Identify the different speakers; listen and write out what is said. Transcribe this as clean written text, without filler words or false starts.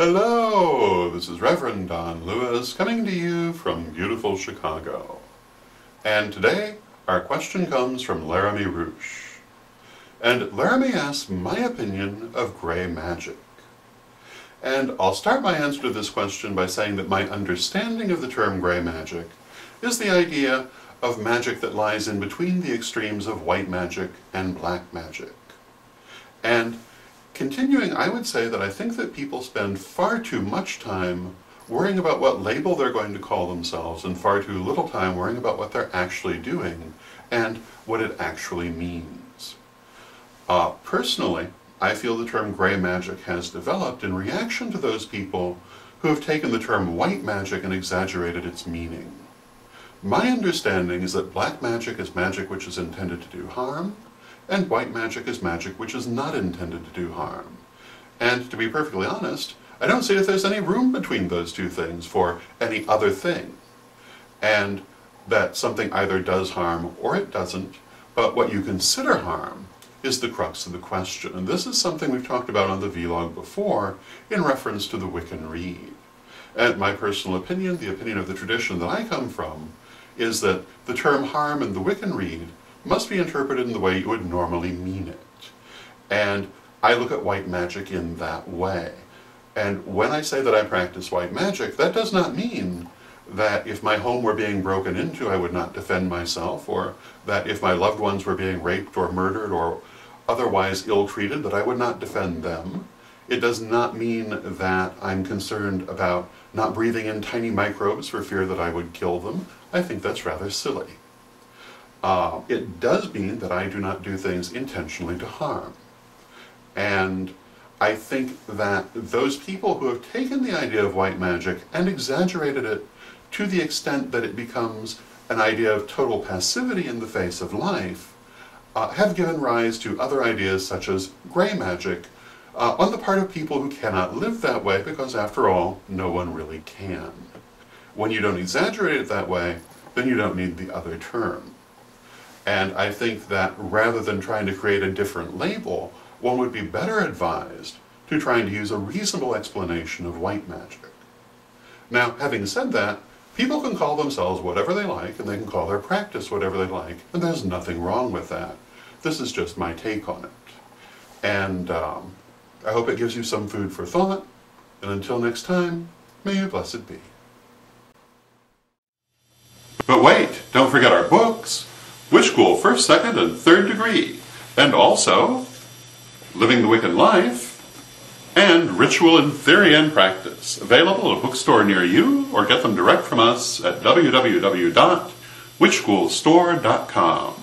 Speaker 1: Hello, this is Reverend Don Lewis coming to you from beautiful Chicago. And today, our question comes from Laramie Roosh. And Laramie asks my opinion of gray magic. And I'll start my answer to this question by saying that my understanding of the term gray magic is the idea of magic that lies in between the extremes of white magic and black magic. And continuing, I would say that I think that people spend far too much time worrying about what label they're going to call themselves and far too little time worrying about what they're actually doing and what it actually means. Personally, I feel the term gray magic has developed in reaction to those people who have taken the term white magic and exaggerated its meaning. My understanding is that black magic is magic which is intended to do harm, and white magic is magic which is not intended to do harm. And to be perfectly honest, I don't see if there's any room between those two things for any other thing. And that something either does harm or it doesn't, but what you consider harm is the crux of the question. And this is something we've talked about on the vlog before in reference to the Wiccan Rede. And my personal opinion, the opinion of the tradition that I come from, is that the term harm in the Wiccan Rede must be interpreted in the way you would normally mean it. And I look at white magic in that way. And when I say that I practice white magic, that does not mean that if my home were being broken into, I would not defend myself, or that if my loved ones were being raped or murdered or otherwise ill-treated, that I would not defend them. It does not mean that I'm concerned about not breathing in tiny microbes for fear that I would kill them. I think that's rather silly. It does mean that I do not do things intentionally to harm. And I think that those people who have taken the idea of white magic and exaggerated it to the extent that it becomes an idea of total passivity in the face of life, have given rise to other ideas such as gray magic on the part of people who cannot live that way because, after all, no one really can. When you don't exaggerate it that way, then you don't need the other term. And I think that rather than trying to create a different label, one would be better advised to trying to use a reasonable explanation of white magic. Now, having said that, people can call themselves whatever they like, and they can call their practice whatever they like, and there's nothing wrong with that. This is just my take on it. And I hope it gives you some food for thought, and until next time, may you blessed be. But wait, don't forget our books, Witch School 1st, 2nd, and 3rd Degree, and also Living the Wiccan Life, and Ritual in Theory and Practice, available at a bookstore near you, or get them direct from us at www.witchschoolstore.com.